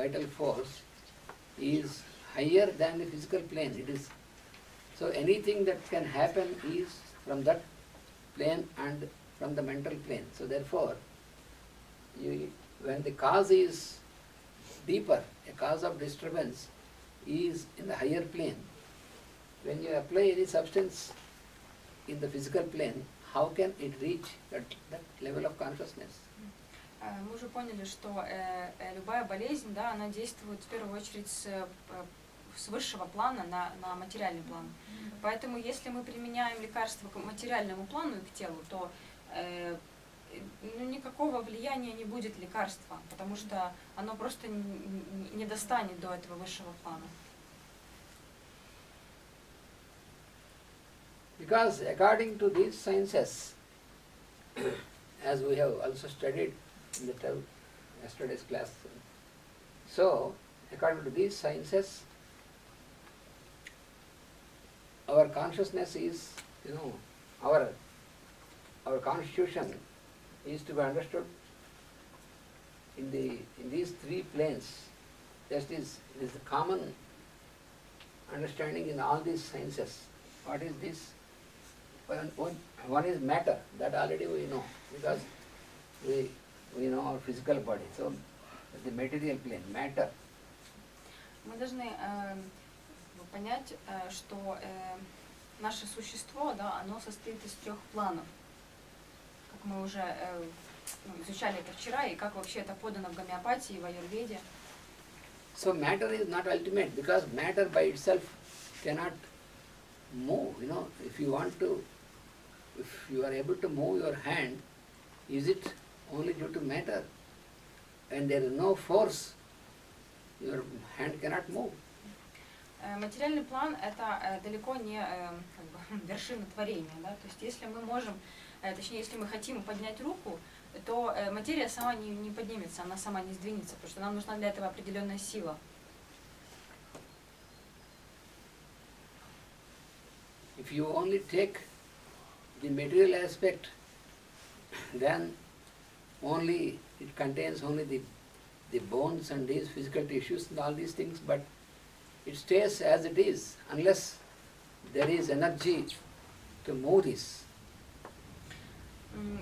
vital force is higher than the physical plane. It is so anything that can happen is from that plane and from the mental plane. So therefore, when the cause is deeper, a cause of disturbance is in the higher plane. When you apply any substance in the physical plane, how can it reach that level of consciousness? Мы уже поняли, что любая болезнь, да, она действует в первую очередь с высшего плана на материальный план. Поэтому если мы применяем лекарство к материальному плану и к телу, то никакого влияния не будет лекарства, потому что оно просто не достанет до этого высшего плана. Because according to these sciences, as we have also studied in yesterday's class, so according to these sciences, our consciousness is, our constitution is to be understood in these three planes. That is, it is the common understanding in all these sciences. What is this? One is matter, that already we know, because we know our physical body. So the material plane, matter. Мы должны понять, что наше существо, да, оно состоит из трех планов, как мы уже изучали это вчера, и как вообще это подано в гомеопатии, в аюрведе. So matter is not ultimate, because matter by itself cannot move. If you are able to move your hand, is it only due to matter? And there is no force, your hand cannot move. Материальный план – это далеко не вершина творения. Да? То есть если мы можем, точнее, если мы хотим поднять руку, то материя сама не поднимется, она сама не сдвинется, потому что нам нужна для этого определенная сила. If you only take the material aspect, then only it contains only the bones and these physical tissues and all these things, but it stays as it is, unless there is energy to move this.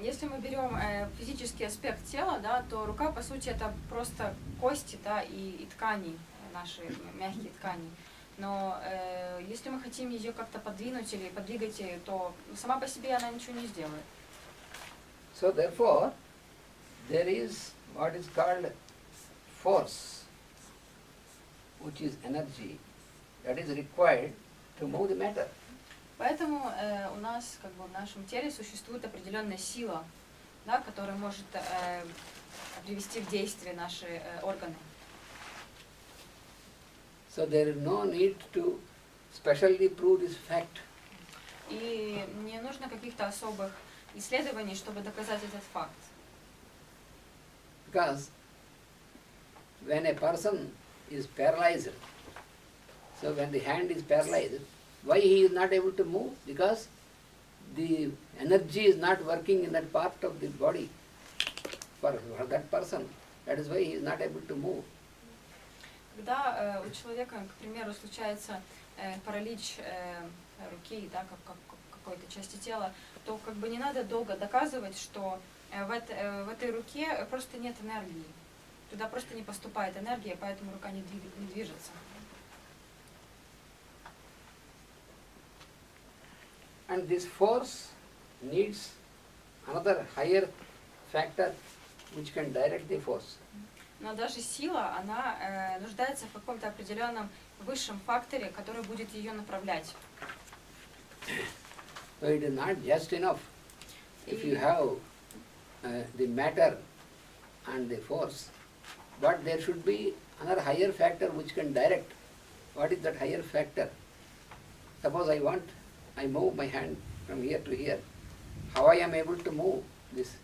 Если мы берем физический аспект тела, да, то рука, по сути, это просто кости, да, и ткани, наши мягкие ткани. Но если мы хотим ее как-то подвинуть или подвигать, то сама по себе она ничего не сделает. So therefore, there is what is called force, which is energy, that is required to move the matter. Поэтому у нас, как бы, в нашем теле существует определенная сила, да, которая может привести в действие наши органы. So there is no need to specially prove this fact. И не нужно каких-то особых исследований, чтобы доказать этот факт. Because when a person is paralyzed, so when the hand is paralyzed, why he is not able to move? Because the energy is not working in that part of the body for that person. That is why he is not able to move. Когда у человека, к примеру, случается паралич руки, да, какой-то части тела, то как бы не надо долго доказывать, что в этой руке просто нет энергии. Туда просто не поступает энергия, поэтому рука не движется. And this force needs another higher factor which can direct the force. Но даже сила, она нуждается в каком-то определенном высшем факторе, который будет ее направлять. So it is not just enough if you have the matter and the force, but there should be another higher factor which can direct. What is that higher factor? Suppose I move my hand from here to here. How I am able to move? This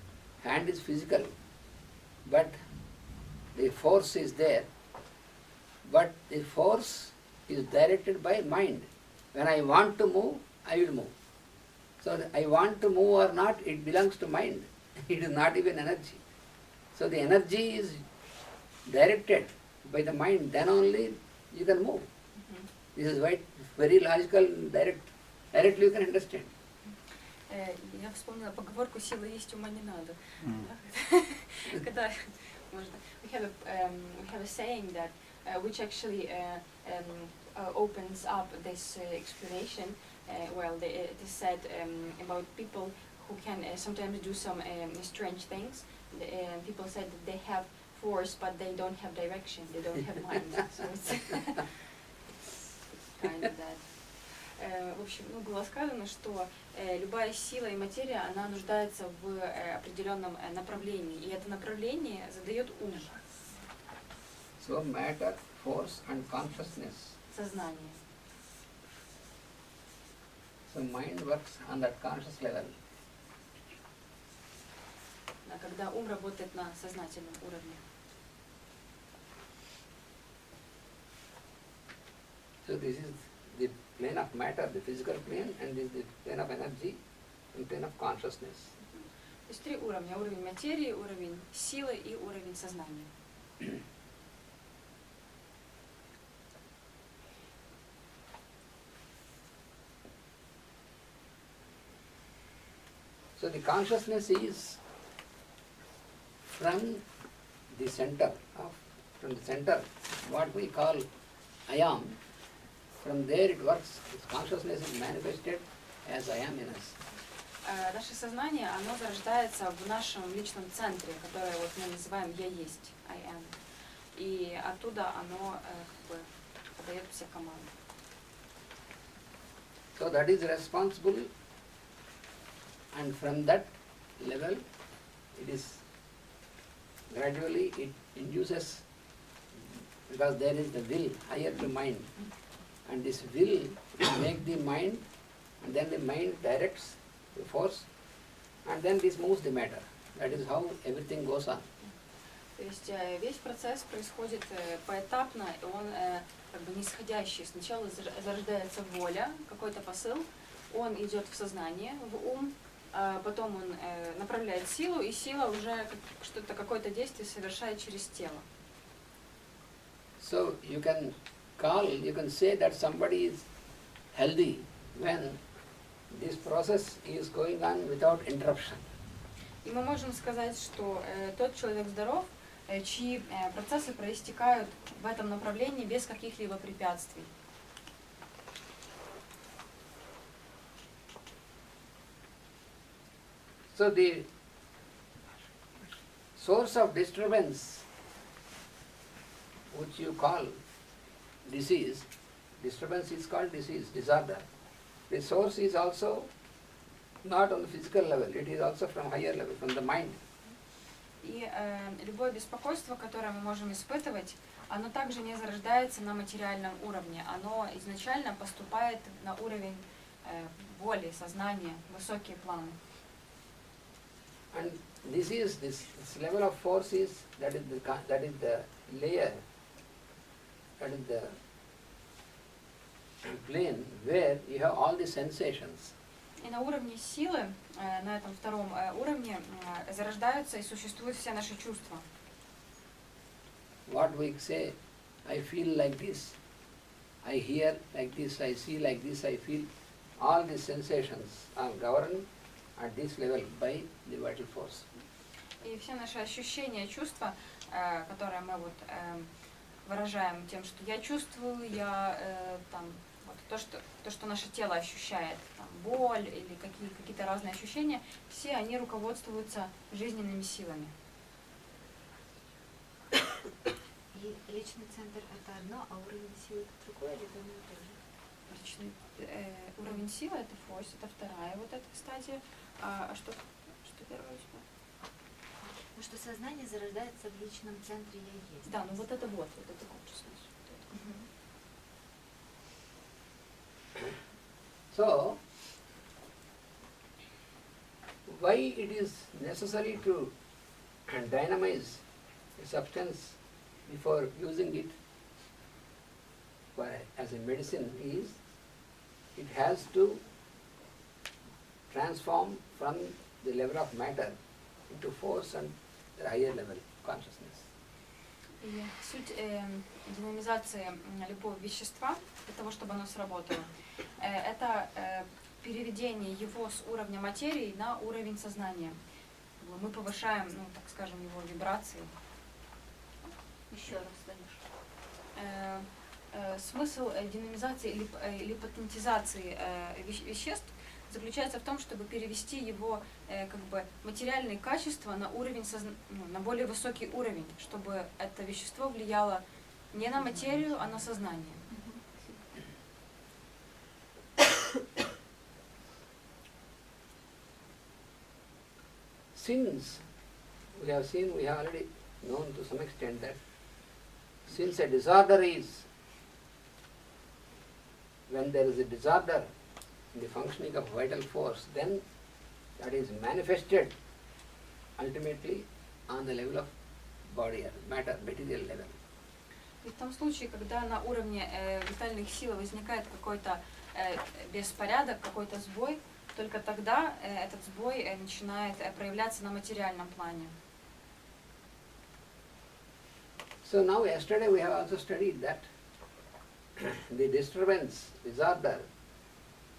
hand is physical, but the force is there. But the force is directed by mind. When I want to move, I will move. So I want to move or not, it belongs to mind. It is not even energy. So the energy is directed by the mind, then only you can move. Мгм. This is why very logical, directly you can understand. Я вспомнила поговорку «сила есть, ума не надо». Когда можно, we have a saying that which actually opens up this explanation. Well, it is said about people who can sometimes do some strange things. People said that they have force, but they don't have direction. They don't have mind. So it's kind of that. В общем, было сказано, что любая сила и материя, она нуждается в определенном направлении, и это направление задает ум. So matter, force and consciousness. Сознание. So mind works on that conscious level. Когда ум работает на сознательном уровне. So this is the plane of matter, the physical plane, and this is the plane of energy and plane of consciousness. То есть три уровня. Уровень материи, уровень силы и уровень сознания. So the consciousness is from the center, what we call I am. From there it works. Its consciousness is manifested as I am in us. Наше сознание, оно зарождается в нашем личном центре, которое вот мы называем «я есть», I am. И оттуда оно как бы подает все команды. So that is responsible, and from that level it is gradually it induces, because there is the will higher to mind, and this will make the mind, and then the mind directs the force, and then this moves the matter. That is how everything goes on. То есть весь процесс происходит поэтапно, и он как бы нисходящий. Сначала зарождается воля, какой-то посыл, он идет в сознание, в ум, потом он направляет силу, и сила уже что-то, какое-то действие совершает через тело. So you can say that somebody is healthy when this process is going on without interruption. И мы можем сказать, что тот человек здоров, чьи процессы проистекают в этом направлении без каких-либо препятствий. So the source of disturbance, which you call disease, disturbance is called disease, disorder. The source is also not on the physical level, it is also from higher level, from the mind. И любое беспокойство, которое мы можем испытывать, оно также не зарождается на материальном уровне. Оно изначально поступает на уровень воли, сознания, высокие планы. And this level of force is that is the layer, that is the plane where you have all the sensations. И на уровне силы, на этом втором уровне, зарождаются и существуют все наши чувства. What we say, I feel like this, I hear like this, I see like this, I feel, all these sensations are governed at this level by the vital force. И все наши ощущения, чувства, которые мы вот выражаем тем, что я чувствую, я там вот, то, что наше тело ощущает, там, боль или какие-то разные ощущения, все они руководствуются жизненными силами. И личный центр это одно, а уровень силы это другое или это одно и то же? Личный уровень силы это форс, это вторая вот эта стадия. А что первое у тебя? Ну что сознание зарождается в личном центре я есть. Да, ну вот это consciousness. So, why it is necessary to dynamize a substance before using it as a medicine is, it has to transform from the level of matter into force and the higher level consciousness. И суть динамизации любого вещества, для того, чтобы оно сработало, это переведение его с уровня материи на уровень сознания. Мы повышаем, ну, так скажем, его вибрации. Еще раз, Танюш. Смысл динамизации или патентизации веществ заключается в том, чтобы перевести его как бы материальные качества на уровень на более высокий уровень, чтобы это вещество влияло не на материю, а на сознание. Since we have already known to some extent that since a disorder is, when there is a disorder in the functioning of vital force, then that is manifested ultimately on the level of body or matter, material level. И в том случае, когда на уровне витальных сил возникает какой-то беспорядок, какой-то сбой, только тогда этот сбой начинает проявляться на материальном плане. So now yesterday we have also studied that the disturbance, disorder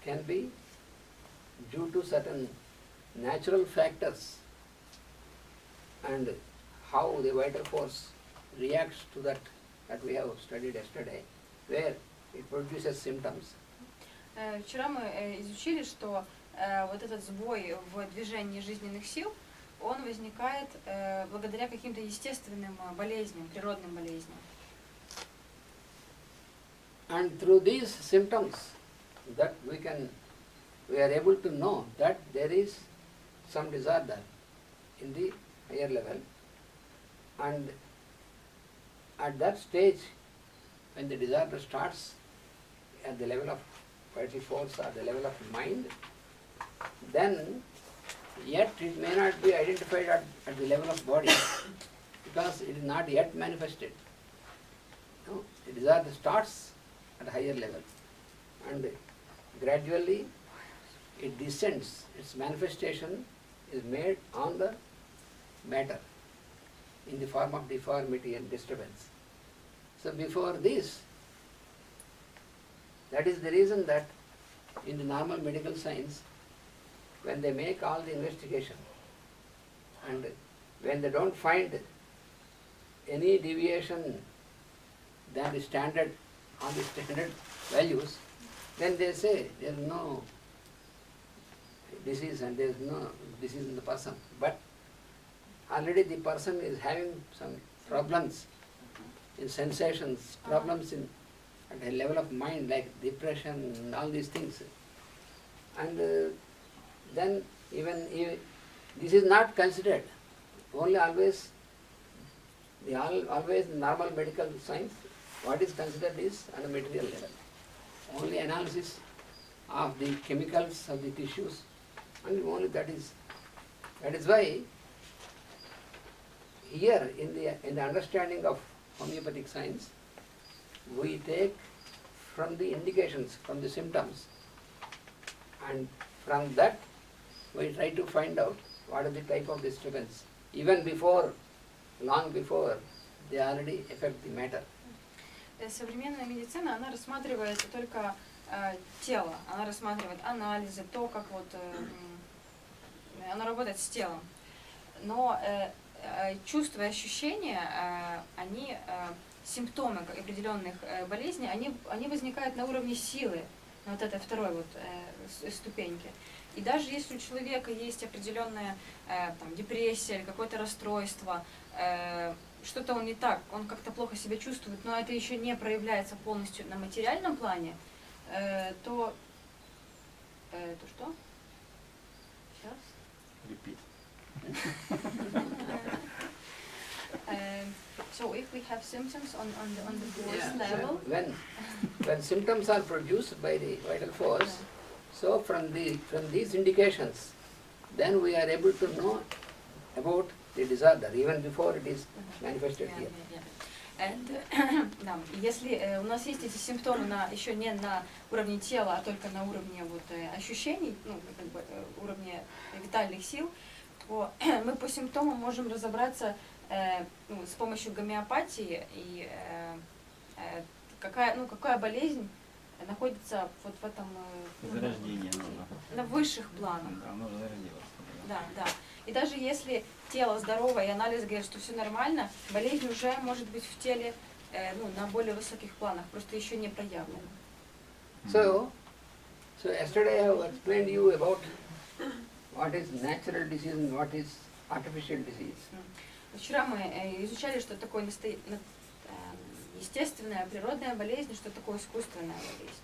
can be due to certain natural factors and how the vital force reacts to that we have studied yesterday, where it produces symptoms. Вчера мы изучили, что вот этот сбой в движении жизненных сил, он возникает благодаря каким-то естественным болезням, природным болезням. And through these symptoms that we are able to know that there is some disorder in the higher level, and at that stage when the disorder starts at the level of vital force or the level of mind, then yet it may not be identified at the level of body because it is not yet manifested. No, the disorder starts at a higher level and gradually it descends, its manifestation is made on the matter in the form of deformity and disturbance. So before this, that is the reason that in the normal medical science, when they make all the investigation and when they don't find any deviation than the standard, on the standard values, then they say there is no disease and there is no disease in the person. But already the person is having some problems in sensations, problems at a level of mind like depression and all these things. And then even this is not considered. Only always normal medical science, what is considered is on a material level. Only analysis of the chemicals of the tissues, and only that is why here in the understanding of homeopathic science, we take from the indications, from the symptoms, and from that we try to find out what is the type of disturbance. Even long before, they already affect the matter. Современная медицина, она рассматривает только тело, она рассматривает анализы, то, как вот она работает с телом. Но чувства и ощущения, они, симптомы определенных болезней, они возникают на уровне силы, на вот этой второй вот ступеньке. И даже если у человека есть определенная там, депрессия или какое-то расстройство, что-то он не так, он как-то плохо себя чувствует, но это еще не проявляется полностью на материальном плане, то что? Сейчас. Repeat. So if we have symptoms on the force level, when symptoms are produced by the vital force, so from these indications, then we are able to know about the disorder even before it is manifested here. Да, если у нас есть эти симптомы еще не на уровне тела, а только на уровне вот, ощущений, ну, как бы, уровне витальных сил, то мы по симптомам можем разобраться, с помощью гомеопатии и какая болезнь находится вот в этом Зарождение нужно. на высших планах. Да, нужно зародилось. Да, да. И даже если тело здоровое и анализ говорит, что все нормально, болезнь уже может быть в теле на более высоких планах, просто еще не проявлена. So yesterday I have explained you about what is natural disease and what is artificial disease. Вчера мы изучали, что такое естественная, природная болезнь, что такое искусственная болезнь.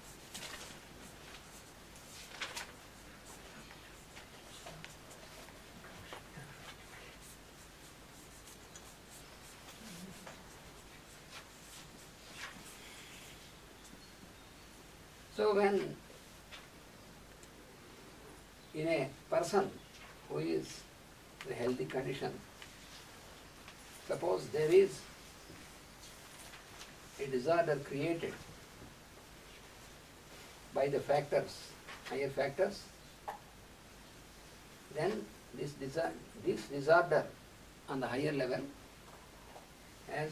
So when in a person who is in a healthy condition, suppose there is a disorder created by the factors, higher factors, then this disorder on the higher level has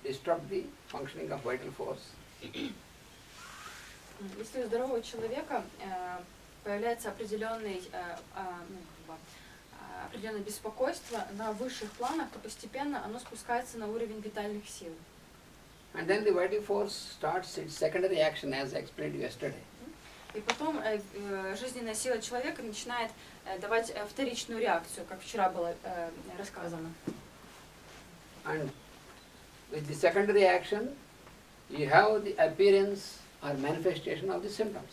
disturbed the functioning of vital force. Если у здорового человека появляется определенное беспокойство на высших планах, то постепенно оно спускается на уровень витальных сил. And then the vital force starts its secondary action, as I explained yesterday. И потом жизненная сила человека начинает давать вторичную реакцию, как вчера было рассказано. And with the secondary action, you have the appearance or manifestation of the symptoms.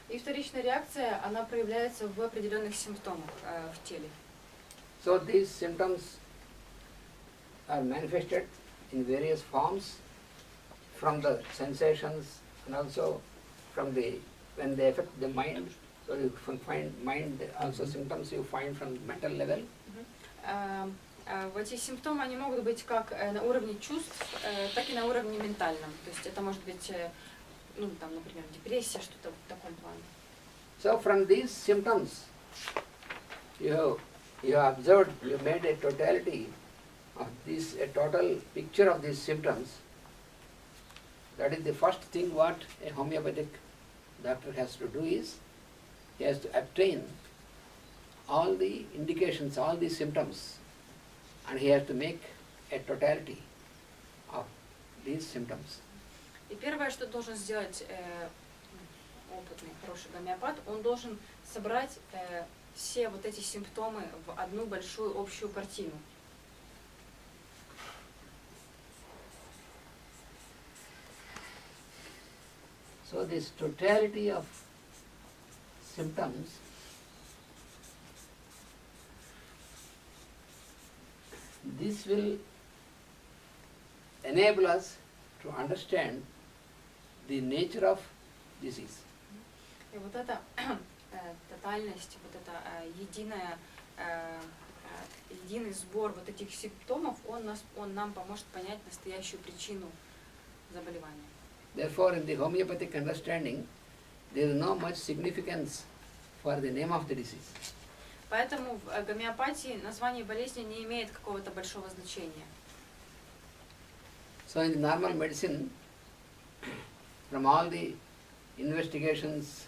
И вторичная реакция, она проявляется в определенных симптомах в теле. So these symptoms are manifested in various forms from the sensations and also from when they affect the mind. So you find mind also symptoms you find from mental level. Эти симптомы, они могут быть как на уровне чувств, так и на уровне ментальном. То есть это может быть, например, депрессия, что-то в таком плане. So from these symptoms, you have observed, you made a totality of this, a total picture of these symptoms. That is the first thing what a homeopathic doctor has to do is, he has to obtain all the indications, all the symptoms, and he has to make a totality of these symptoms. И первое, что должен сделать опытный, хороший гомеопат, он должен собрать все вот эти симптомы в одну большую общую картину. So this totality of symptoms this will enable us to understand the nature of disease. И вот эта тотальность, вот это единый сбор вот этих симптомов, он нам поможет понять настоящую причину заболевания. Therefore, in the homeopathic understanding, there is no much significance for the name of the disease. Поэтому в гомеопатии название болезни не имеет какого-то большого значения. So in the normal medicine, from all the investigations,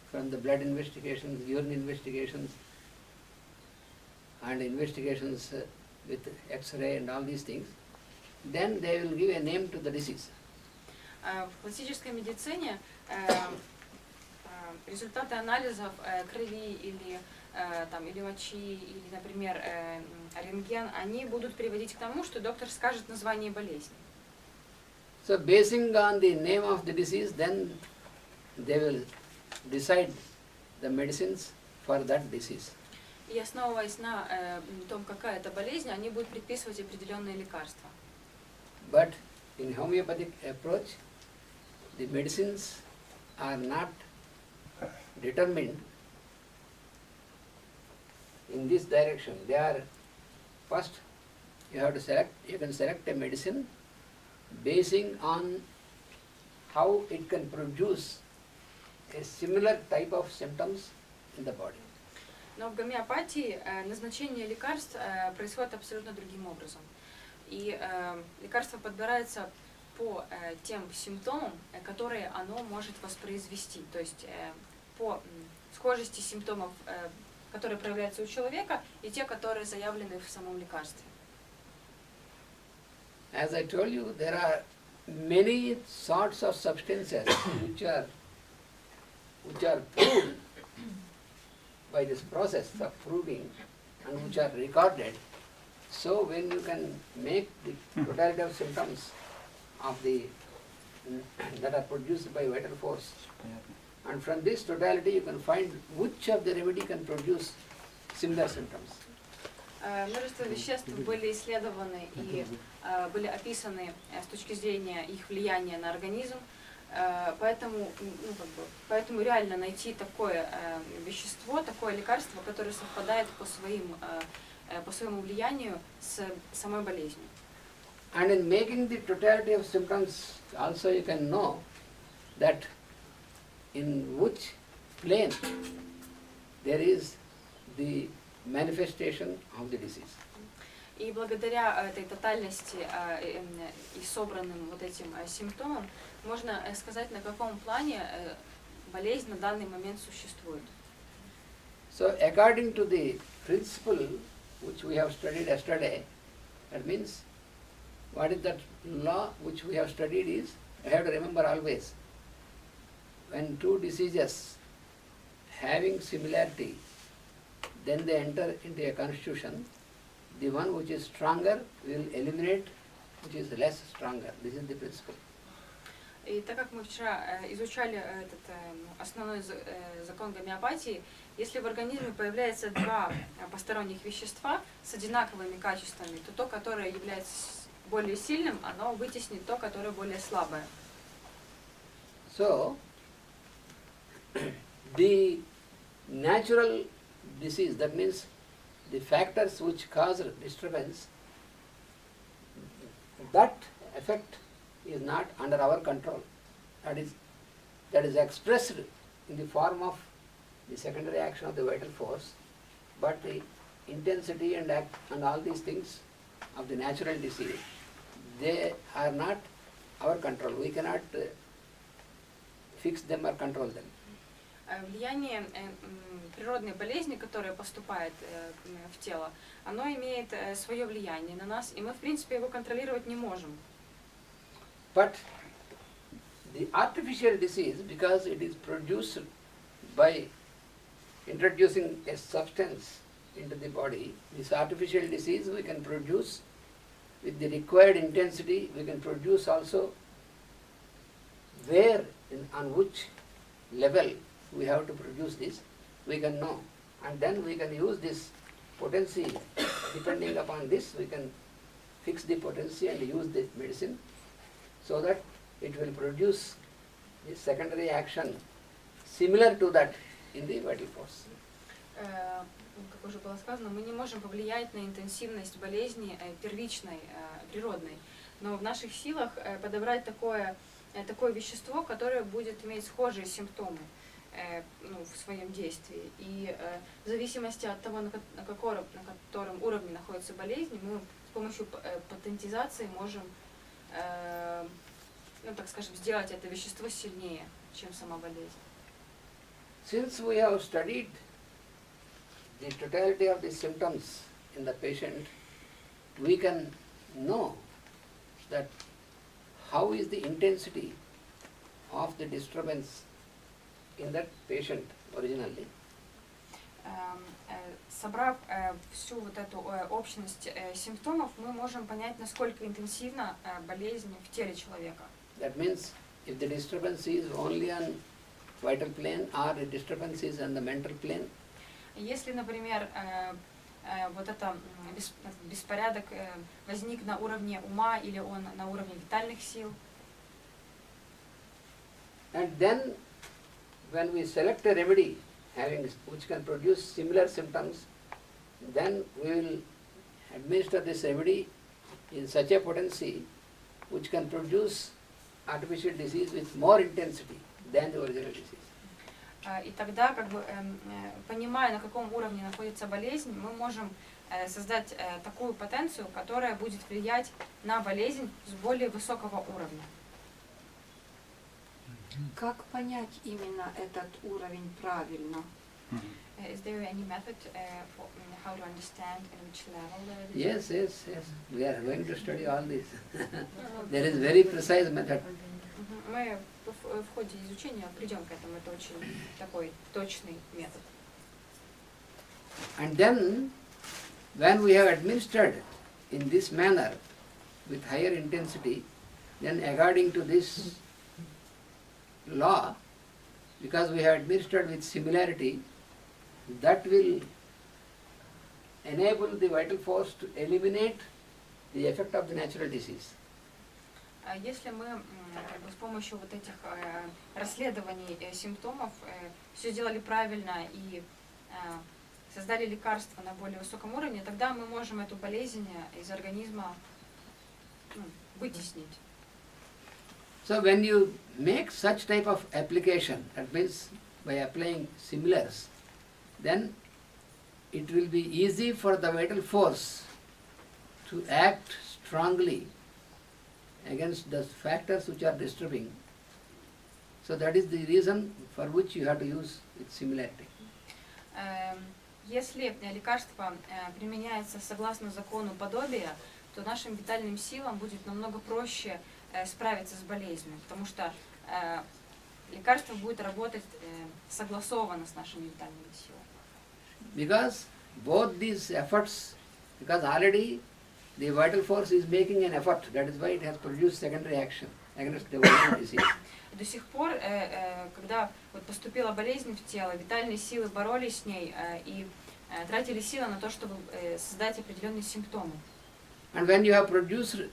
from the blood investigations, urine investigations, and investigations with X-ray and all these things, then they will give a name to the disease. В классической медицине результаты анализов крови или мочи, или, например, рентген, они будут приводить к тому, что доктор скажет название болезни. So basing on the name of the disease, then they will decide the medicines for that disease. И основываясь на том, какая это болезнь, они будут предписывать определенные лекарства. But in homeopathic approach, the medicines are not determined in this direction. They are first you can select a medicine basing on how it can produce a similar type of symptoms in the body. Но в гомеопатии назначение лекарств происходит абсолютно другим образом. И лекарство подбирается по тем симптомам, которые оно может воспроизвести. То есть по схожести симптомов, которые проявляются у человека, и те, которые заявлены в самом лекарстве. As I told you, there are many sorts of substances which are proved by this process of proving and which are recorded. So when you can make the totality of symptoms of that are produced by vital force, and from this totality you can find which of the remedy can produce similar symptoms. Множество веществ были исследованы и были описаны с точки зрения их влияния на организм, поэтому реально найти такое вещество, такое лекарство, которое совпадает по своему влиянию с самой болезнью. And in making the totality of symptoms also you can know that in which plane there is the manifestation of the disease. И благодаря этой тотальности и собранным вот этим симптомам можно сказать, на каком плане болезнь на данный момент существует. So according to the principle which we have studied yesterday, that means what is that law which we have studied is, I have to remember always, when two diseases having similarity, then they enter into a constitution, the one which is stronger will eliminate which is less stronger. This is the principle. И так как мы вчера изучали этот основной закон гомеопатии, если в организме появляется два посторонних вещества с одинаковыми качествами, то то, которое является более сильным, оно вытеснит то, которое более слабое. So, the natural disease, that means the factors which cause disturbance, that effect is not under our control. That is expressed in the form of the secondary action of the vital force, but the intensity and all these things of the natural disease, they are not our control. We cannot fix them or control them. Влияние природной болезни, которая поступает в тело, оно имеет свое влияние на нас, и мы, в принципе, его контролировать не можем. But the artificial disease, because it is produced by introducing a substance into the body, this artificial disease we can produce with the required intensity, we can produce also where, on which level we have to produce this, we can know. And then we can use this potency, depending upon this, we can fix the potency and use the medicine so that it will produce the secondary action similar to that in the vital force. Как уже было сказано, мы не можем повлиять на интенсивность болезни первичной, природной, но в наших силах подобрать такое вещество, которое будет иметь схожие симптомы в своем действии. И в зависимости от того, на котором уровне находится болезнь, мы с помощью потенциации можем, так скажем, сделать это вещество сильнее, чем сама болезнь. Since we have studied the totality of the symptoms in the patient, we can know that how is the intensity of the disturbance in that patient originally. Собрав всю вот эту общность симптомов, мы можем понять, насколько интенсивна болезнь в теле человека. That means if the disturbance is only on vital plane or the disturbance is on the mental plane. Если, например, вот это беспорядок возник на уровне ума или он на уровне витальных сил. And then when we select a remedy which can produce similar symptoms, then we will administer this remedy in such a potency which can produce artificial disease with more intensity than the original disease. И тогда, как бы, понимая, на каком уровне находится болезнь, мы можем создать такую потенцию, которая будет влиять на болезнь с более высокого уровня. Как понять именно этот уровень правильно? Is there any method for how to understand at which level the Yes, yes, yes. We are going to study all this. There is very precise method. Мы в ходе изучения придем к этому. Это очень такой точный метод. And then, when we have administered in this manner, with higher intensity, then according to this law, because we have administered with similarity, that will enable the vital force to eliminate the effect of the natural disease. Если мы как бы, с помощью вот этих расследований симптомов все сделали правильно и создали лекарства на более высоком уровне, тогда мы можем эту болезнь из организма вытеснить. So when you make such type of application, that means by applying similars, then it will be easy for the vital force to act strongly against the factors which are disturbing. So that is the reason for which you have to use its similarity. Если лекарство применяется согласно закону подобия, то нашим витальным силам будет намного проще справиться с болезнью, потому что лекарство будет работать согласованно с нашими витальными силами. Because both these efforts, because already the vital force is making an effort, that is why it has produced secondary action against the vital disease. До сих пор, когда вот поступила болезнь в тело, витальные силы боролись с ней и тратили силы на то, чтобы создать определенные симптомы. And when you have produced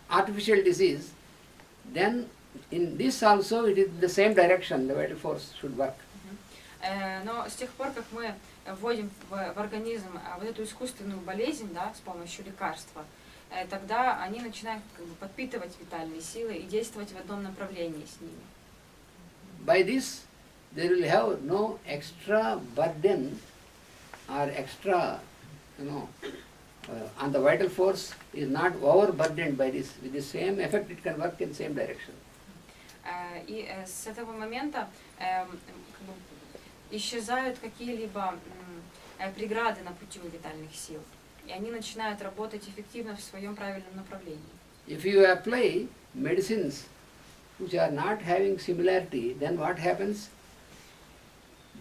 artificial disease, then in this also it is the same direction the vital force should work. Но с тех пор, как мы вводим в организм вот эту искусственную болезнь, да, с помощью лекарства, тогда они начинают как бы подпитывать витальные силы и действовать в одном направлении с ними. By this, there will have no extra burden or extra, and the vital force is not overburdened by this. With the same effect, it can work in the same direction. И с этого момента как бы исчезают какие-либо преграды на пути у витальных сил, и они начинают работать эффективно в своем правильном направлении. If you apply medicines which are not having similarity, then what happens?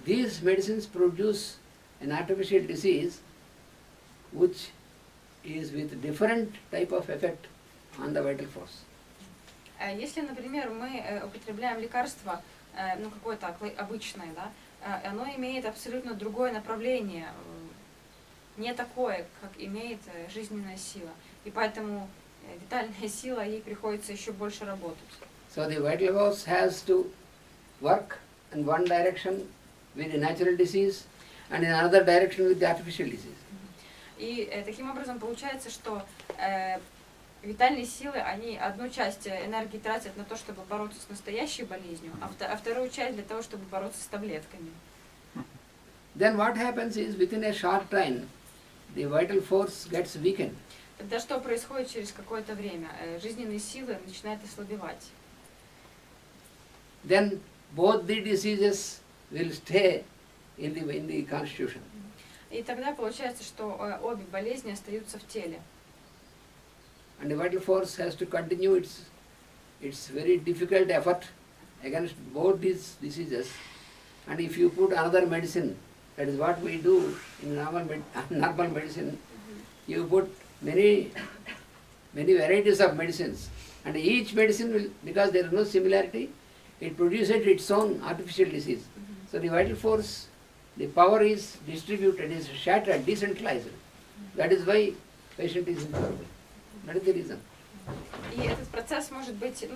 These medicines produce an artificial disease which is with different type of effect on the vital force. Если, например, мы употребляем лекарство, какое-то обычное, да, оно имеет абсолютно другое направление, не такое, как имеет жизненная сила. И поэтому витальная сила, ей приходится еще больше работать. So the vital force has to work in one direction with the natural disease and in another direction with the artificial disease. И таким образом получается, что витальные силы, они одну часть энергии тратят на то, чтобы бороться с настоящей болезнью, а вторую часть для того, чтобы бороться с таблетками. Then what happens is within a short time the vital force gets weakened. Тогда что происходит через какое-то время? Жизненные силы начинают ослабевать. Then both the diseases will stay in the constitution. И тогда получается, что обе болезни остаются в теле. And the vital force has to continue its very difficult effort against both these diseases. And if you put another medicine, that is what we do in normal medicine, you put many varieties of medicines, and each medicine will, because there is no similarity, it produces its own artificial disease. So the vital force, the power is distributed, is shattered, decentralized. That is why patient is incurable. That is the reason. И этот процесс может быть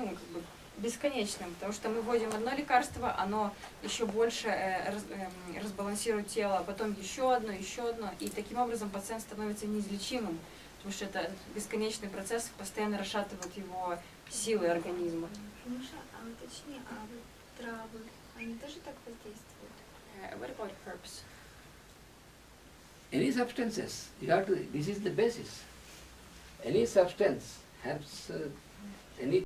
бесконечным, потому что мы вводим одно лекарство, оно еще больше разбалансирует тело, потом еще одно, и таким образом пациент становится неизлечимым, потому что это бесконечный процесс, постоянно расшатывает его силы организма. Миша, а уточни, а вот травы, Они тоже так воздействуют? What about herbs? Any substances, you have to, this is the basis. Any substance, herbs, any